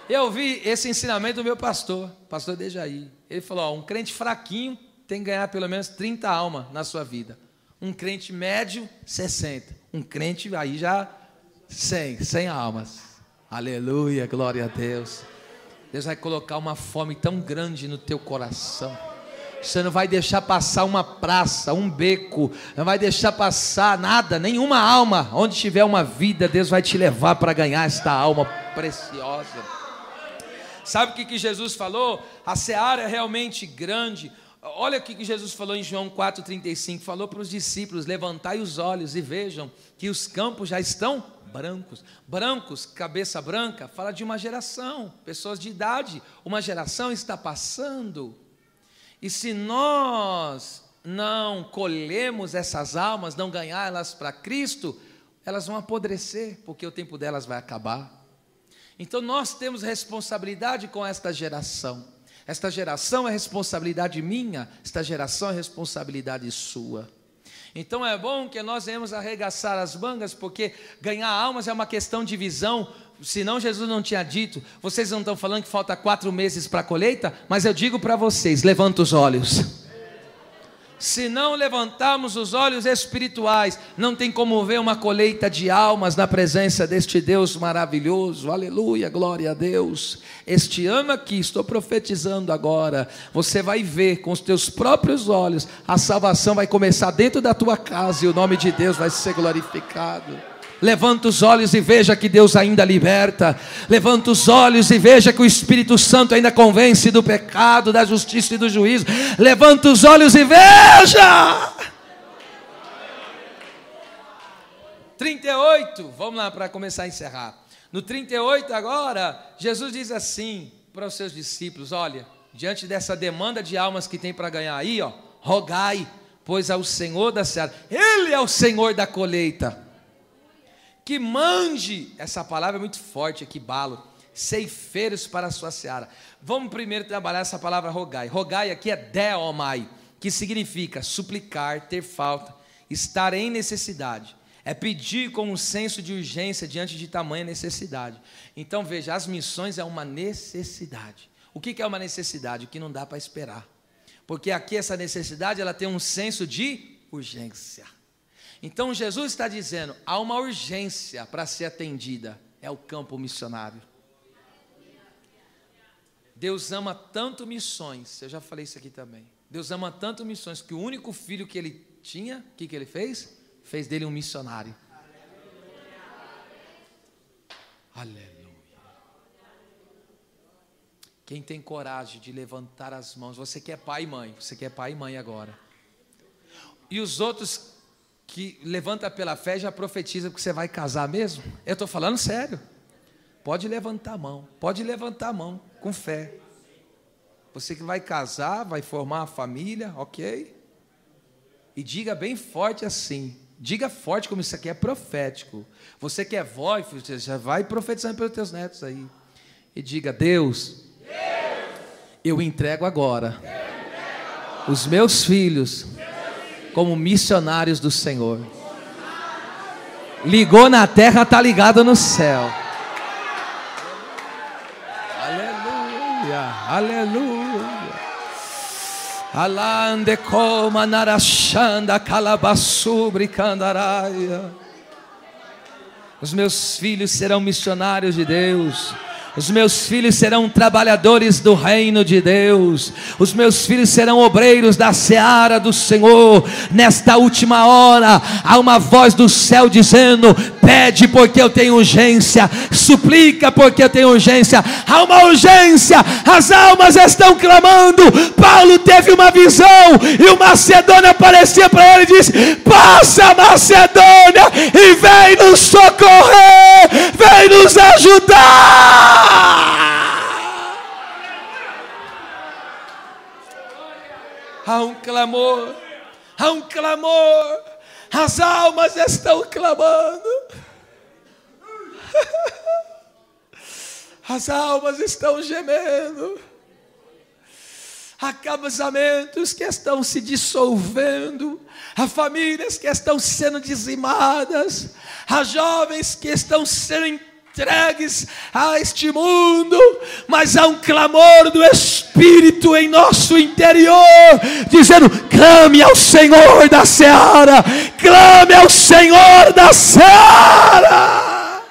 Eu vi esse ensinamento do meu pastor Dejaí. Ele falou: ó, um crente fraquinho tem que ganhar pelo menos 30 almas na sua vida. Um crente médio, 60. Um crente aí já 100 almas. Aleluia, glória a Deus. Deus vai colocar uma fome tão grande no teu coração. Você não vai deixar passar uma praça, um beco, não vai deixar passar nada, nenhuma alma. Onde tiver uma vida, Deus vai te levar para ganhar esta alma preciosa. Sabe o que Jesus falou? A seara é realmente grande. Olha o que Jesus falou em João 4,35. Falou para os discípulos: levantai os olhos e vejam que os campos já estão brancos. Brancos, cabeça branca, fala de uma geração, pessoas de idade. Uma geração está passando. E se nós não colhemos essas almas, não ganhá-las para Cristo, elas vão apodrecer, porque o tempo delas vai acabar. Então nós temos responsabilidade com esta geração. Esta geração é responsabilidade minha, esta geração é responsabilidade sua. Então é bom que nós venhamos arregaçar as mangas, porque ganhar almas é uma questão de visão. Senão Jesus não tinha dito. Vocês não estão falando que falta 4 meses para a colheita? Mas eu digo para vocês: levanta os olhos. Se não levantarmos os olhos espirituais, não tem como ver uma colheita de almas na presença deste Deus maravilhoso. Aleluia, glória a Deus. Este ano aqui, estou profetizando agora, você vai ver com os teus próprios olhos, a salvação vai começar dentro da tua casa e o nome de Deus vai ser glorificado. Levanta os olhos e veja que Deus ainda liberta. Levanta os olhos e veja que o Espírito Santo ainda convence do pecado, da justiça e do juízo. Levanta os olhos e veja. 38, vamos lá para começar a encerrar. No 38 agora, Jesus diz assim para os seus discípulos: olha, diante dessa demanda de almas que tem para ganhar aí, ó, rogai, pois ao Senhor da seara, Ele é o Senhor da colheita, que mande, essa palavra é muito forte aqui, balo, ceifeiros para a sua seara. Vamos primeiro trabalhar essa palavra rogai. Rogai aqui é deomai, que significa suplicar, ter falta, estar em necessidade. É pedir com um senso de urgência diante de tamanha necessidade. Então veja, as missões é uma necessidade. O que é uma necessidade? O que não dá para esperar. Porque aqui essa necessidade, ela tem um senso de urgência. Então Jesus está dizendo, há uma urgência para ser atendida, é o campo missionário. Deus ama tanto missões, eu já falei isso aqui também. Deus ama tanto missões que o único filho que ele tinha, o que ele fez? Fez dele um missionário. Aleluia. Quem tem coragem de levantar as mãos, você que é pai e mãe, você que é pai e mãe agora. E os outros que levanta pela fé já profetiza que você vai casar mesmo? Eu estou falando sério. Pode levantar a mão com fé. Você que vai casar, vai formar uma família, ok? E diga bem forte assim. Diga forte como isso aqui é profético. Você que é vó, você já vai profetizando pelos teus netos aí. E diga, Deus, eu entrego agora os meus filhos como missionários do Senhor. Ligou na terra, está ligado no céu. Aleluia, aleluia. Alande coma narashanda calabasubri candaraia. Os meus filhos serão missionários de Deus. Os meus filhos serão trabalhadores do reino de Deus. Os meus filhos serão obreiros da seara do Senhor. Nesta última hora, há uma voz do céu dizendo: pede porque eu tenho urgência, suplica porque eu tenho urgência. Há uma urgência, as almas estão clamando. Paulo teve uma visão e o Macedônia aparecia para ele e disse: passa, Macedônia, e vem nos socorrer, vem nos ajudar. Há um clamor, há um clamor, as almas estão clamando, as almas estão gemendo, há casamentos que estão se dissolvendo, há famílias que estão sendo dizimadas, há jovens que estão sendo entregues a este mundo, mas há um clamor do Espírito em nosso interior, dizendo: clame ao Senhor da seara, clame ao Senhor da seara.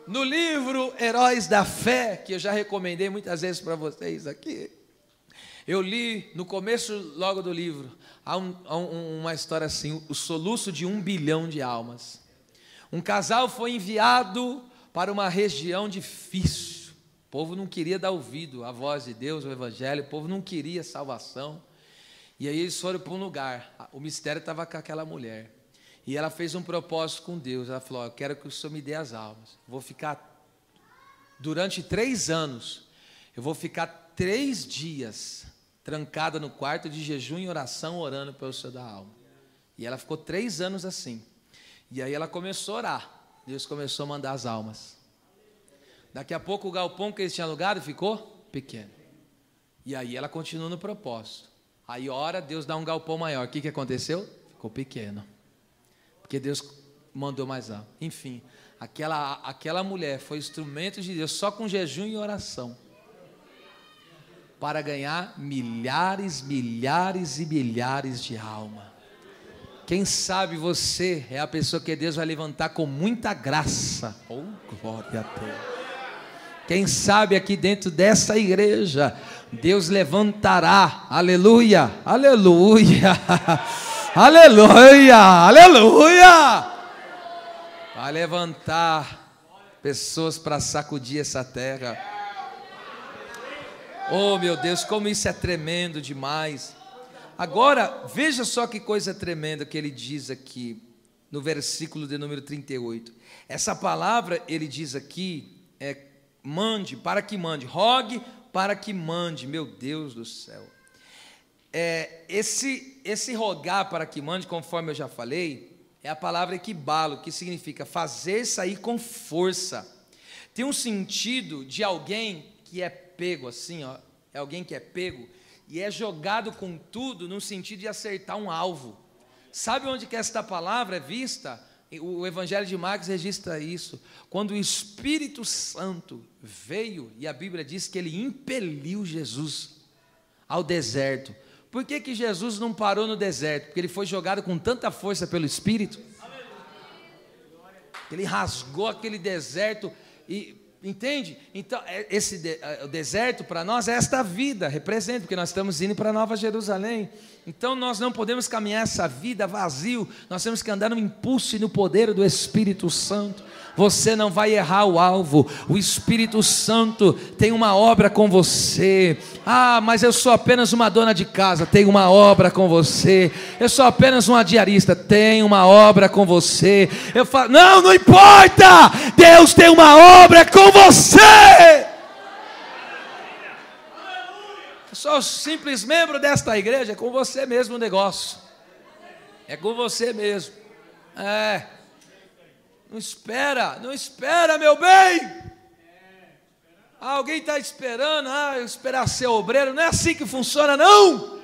No livro Heróis da Fé, que eu já recomendei muitas vezes para vocês aqui, eu li no começo logo do livro, há uma história assim, o soluço de 1 bilhão de almas. Um casal foi enviado para uma região difícil, o povo não queria dar ouvido à voz de Deus, ao Evangelho, o povo não queria salvação, e aí eles foram para um lugar, o mistério estava com aquela mulher, e ela fez um propósito com Deus, ela falou: eu quero que o Senhor me dê as almas, vou ficar, durante 3 anos, eu vou ficar 3 dias, trancada no quarto de jejum e oração, orando pelo Senhor da alma. E ela ficou 3 anos assim. E aí ela começou a orar. Deus começou a mandar as almas. Daqui a pouco o galpão que eles tinham alugado ficou pequeno. E aí ela continua no propósito. Aí ora, Deus dá um galpão maior. O que aconteceu? Ficou pequeno. Porque Deus mandou mais alma. Enfim, aquela mulher foi instrumento de Deus só com jejum e oração, para ganhar milhares, milhares e milhares de almas. Quem sabe você é a pessoa que Deus vai levantar com muita graça. Oh, glória a Deus. Quem sabe aqui dentro dessa igreja, Deus levantará, aleluia, aleluia, aleluia, aleluia. Vai levantar pessoas para sacudir essa terra. Oh meu Deus, como isso é tremendo demais. Agora, veja só que coisa tremenda que ele diz aqui, no versículo de número 38. Essa palavra, ele diz aqui, mande, para que mande, rogue para que mande, meu Deus do céu. Esse rogar para que mande, conforme eu já falei, é a palavra equibalo, que significa fazer sair com força. Tem um sentido de alguém que é pego, assim, ó, é alguém que é pego, e é jogado com tudo, no sentido de acertar um alvo. Sabe onde que esta palavra é vista? O Evangelho de Marcos registra isso. Quando o Espírito Santo veio, e a Bíblia diz que ele impeliu Jesus ao deserto. Por que que Jesus não parou no deserto? Porque ele foi jogado com tanta força pelo Espírito. Ele rasgou aquele deserto e... Entende? Então, o deserto para nós é esta vida, representa, porque nós estamos indo para Nova Jerusalém. Então, nós não podemos caminhar essa vida vazio, nós temos que andar no impulso e no poder do Espírito Santo. Você não vai errar o alvo, o Espírito Santo tem uma obra com você. Ah, mas eu sou apenas uma dona de casa, tem uma obra com você. Eu sou apenas uma diarista, tem uma obra com você. Eu falo, não importa, Deus tem uma obra com você. Eu sou simples membro desta igreja, é com você mesmo o negócio. É com você mesmo. Não espera, meu bem. Alguém está esperando, esperar ser obreiro. Não é assim que funciona, não.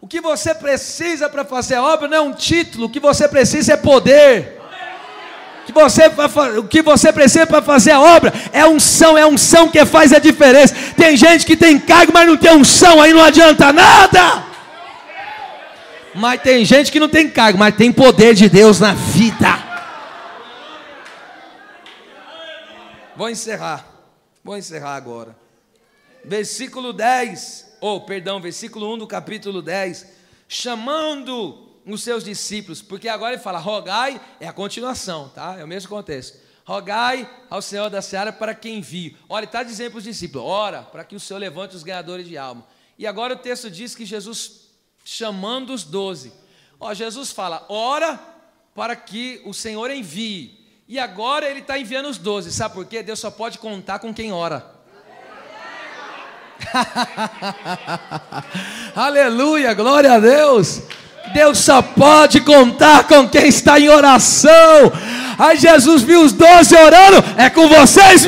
O que você precisa para fazer a obra não é um título, o que você precisa é poder. O que você precisa para fazer a obra é unção que faz a diferença. Tem gente que tem cargo, mas não tem unção, aí não adianta nada. Mas tem gente que não tem cargo, mas tem poder de Deus na vida. Vou encerrar agora. Versículo 1 do capítulo 10. Chamando os seus discípulos, porque agora ele fala, rogai, é a continuação, tá? É o mesmo contexto. Rogai ao Senhor da seara para que envie. Olha, está dizendo para os discípulos, ora, para que o Senhor levante os ganhadores de alma. E agora o texto diz que Jesus, chamando os 12, Jesus fala, ora, para que o Senhor envie. E agora ele está enviando os 12, sabe por quê? Deus só pode contar com quem ora. Aleluia, glória a Deus. Deus só pode contar com quem está em oração. Aí Jesus viu os 12 orando, é com vocês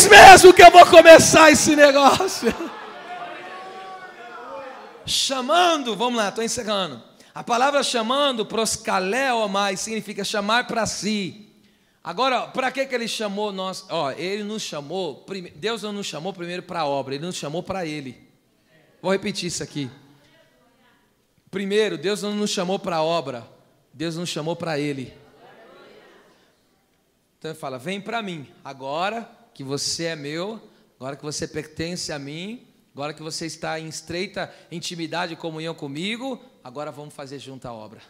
mesmo que eu vou começar esse negócio. Chamando, vamos lá, estou encerrando. A palavra chamando, proskaleo mais, significa chamar para si. Agora, para que ele chamou nós? Ele nos chamou, Deus não nos chamou primeiro para a obra, Ele nos chamou para Ele. Vou repetir isso aqui. Primeiro, Deus não nos chamou para a obra, Deus nos chamou para Ele. Então ele fala, vem para mim, agora que você é meu, agora que você pertence a mim, agora que você está em estreita intimidade e comunhão comigo, agora vamos fazer junto a obra.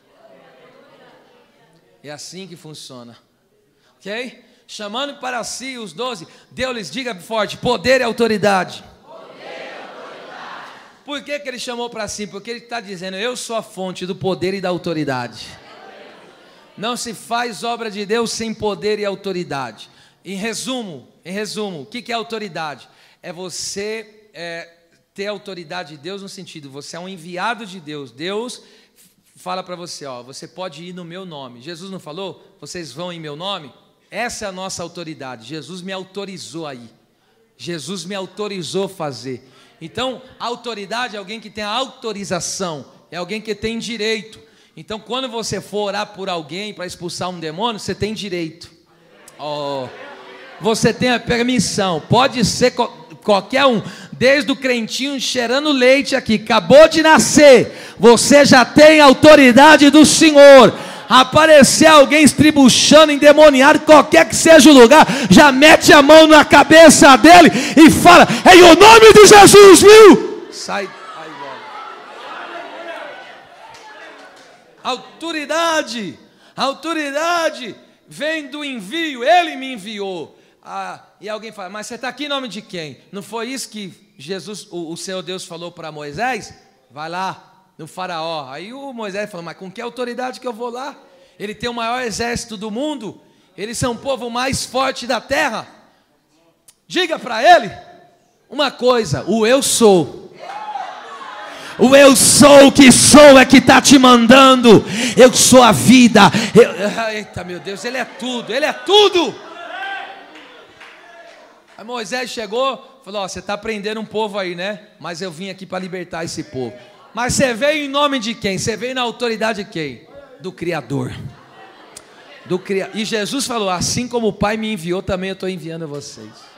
É assim que funciona. Ok? Chamando para si os 12, Deus lhes diga forte, poder e autoridade. Por que ele chamou para si? Porque ele está dizendo, eu sou a fonte do poder e da autoridade. Não se faz obra de Deus sem poder e autoridade. Em resumo, o que é autoridade? É você ter autoridade de Deus no sentido, você é um enviado de Deus. Deus fala para você, você pode ir no meu nome. Jesus não falou, vocês vão em meu nome? Essa é a nossa autoridade. Jesus me autorizou a ir. Jesus me autorizou a fazer. Então, a autoridade é alguém que tem a autorização, é alguém que tem direito. Então, quando você for orar por alguém para expulsar um demônio, você tem direito. Você tem a permissão. Pode ser qualquer um, desde o crentinho cheirando leite aqui, acabou de nascer, você já tem a autoridade do Senhor. Aparecer alguém estribuchando, endemoniado, qualquer que seja o lugar, já mete a mão na cabeça dele e fala, em o nome de Jesus, viu? Sai aí logo. Autoridade vem do envio, ele me enviou. E alguém fala, mas você está aqui em nome de quem? Não foi isso que o Senhor Deus falou para Moisés, vai lá no faraó. Aí o Moisés falou, mas com que autoridade que eu vou lá? Ele tem o maior exército do mundo, eles são o povo mais forte da terra. Diga para ele uma coisa, o eu sou. O eu sou que sou é que está te mandando. Eu sou a vida. Eita meu Deus, Ele é tudo, Ele é tudo. Aí Moisés chegou, falou, ó, você está prendendo um povo aí, né? Mas eu vim aqui para libertar esse povo. Mas você veio em nome de quem? Você veio na autoridade de quem? Do Criador. E Jesus falou, assim como o Pai me enviou, também eu estou enviando a vocês.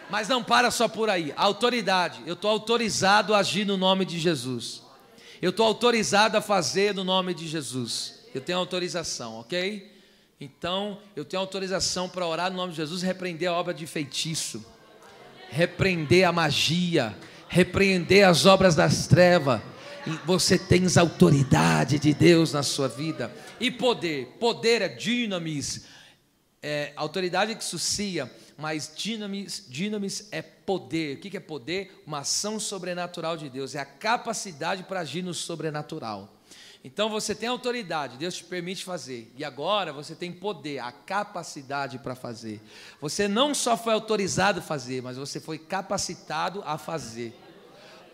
Mas não para só por aí, a autoridade, eu estou autorizado a agir no nome de Jesus, eu estou autorizado a fazer no nome de Jesus, eu tenho autorização, ok? Então, eu tenho autorização para orar no nome de Jesus, repreender a obra de feitiço, repreender a magia, repreender as obras das trevas. Você tem autoridade de Deus na sua vida, e poder é dinamis, autoridade que sucia, mas dinamis é poder. O que é poder? Uma ação sobrenatural de Deus, é a capacidade para agir no sobrenatural. Então você tem autoridade, Deus te permite fazer, e agora você tem poder, a capacidade para fazer. Você não só foi autorizado a fazer, mas você foi capacitado a fazer.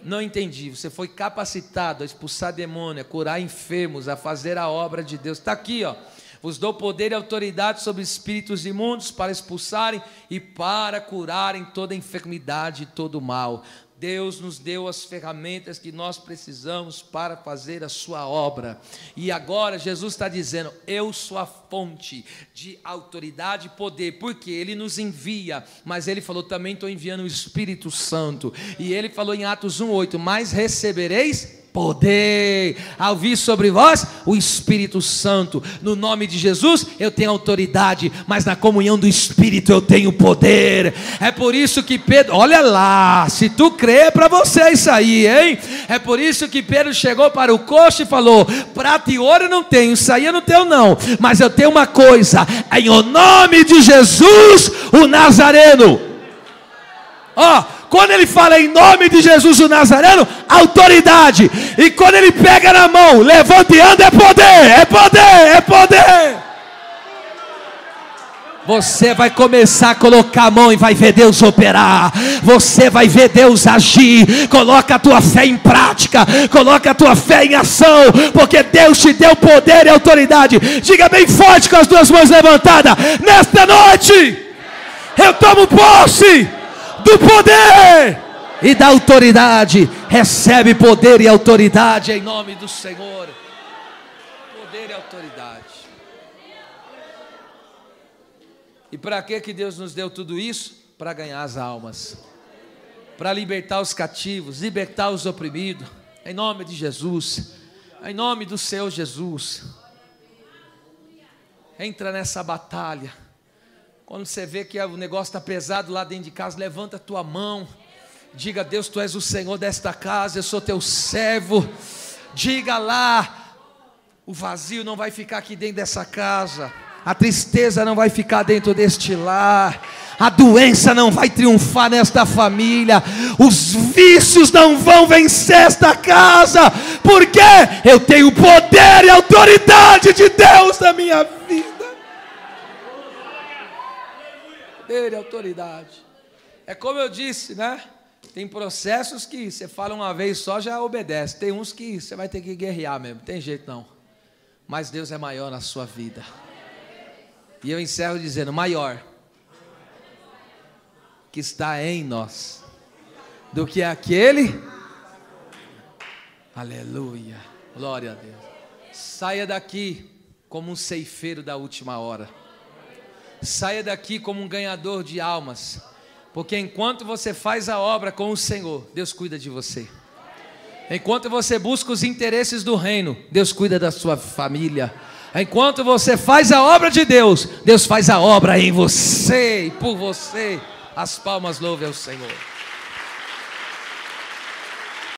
Não entendi, você foi capacitado a expulsar demônio, a curar enfermos, a fazer a obra de Deus. Está aqui, ó. Vos dou poder e autoridade sobre espíritos imundos para expulsarem e para curarem toda enfermidade e todo mal. Deus nos deu as ferramentas que nós precisamos para fazer a sua obra. E agora Jesus está dizendo, eu sou a fonte de autoridade e poder, porque Ele nos envia, mas Ele falou, também estou enviando o Espírito Santo. E Ele falou em Atos 1:8, mas recebereis poder ao vir sobre vós o Espírito Santo. No nome de Jesus eu tenho autoridade, mas na comunhão do Espírito eu tenho poder. É por isso que Pedro, olha lá, se tu crê é para você isso aí, hein? É por isso que Pedro chegou para o coxo e falou, prata e ouro eu não tenho, isso aí eu não tenho não, mas eu tenho uma coisa, em o nome de Jesus o Nazareno. Ó, quando ele fala em nome de Jesus o Nazareno, autoridade. E quando ele pega na mão, levanta e anda, é poder, é poder, é poder. Você vai começar a colocar a mão e vai ver Deus operar. Você vai ver Deus agir. Coloca a tua fé em prática, coloca a tua fé em ação, porque Deus te deu poder e autoridade. Diga bem forte com as duas mãos levantadas, nesta noite eu tomo posse do poder e da autoridade. Recebe poder e autoridade em nome do Senhor. Poder e autoridade. E para que Deus nos deu tudo isso? Para ganhar as almas, para libertar os cativos, libertar os oprimidos, em nome de Jesus, em nome do Senhor Jesus. Entra nessa batalha. Quando você vê que o negócio está pesado lá dentro de casa, levanta a tua mão, diga, Deus, tu és o Senhor desta casa, eu sou teu servo. Diga lá, o vazio não vai ficar aqui dentro dessa casa, a tristeza não vai ficar dentro deste lar, a doença não vai triunfar nesta família, os vícios não vão vencer esta casa, porque eu tenho poder e autoridade de Deus na minha vida. Poder e autoridade. É como eu disse, né? Tem processos que você fala uma vez só, já obedece. Tem uns que você vai ter que guerrear mesmo, tem jeito não. Mas Deus é maior na sua vida. E eu encerro dizendo, maior que está em nós do que aquele. Aleluia, glória a Deus. Saia daqui como um ceifeiro da última hora. Saia daqui como um ganhador de almas, porque enquanto você faz a obra com o Senhor, Deus cuida de você. Enquanto você busca os interesses do reino, Deus cuida da sua família. Enquanto você faz a obra de Deus, Deus faz a obra em você e por você. As palmas louvem ao Senhor.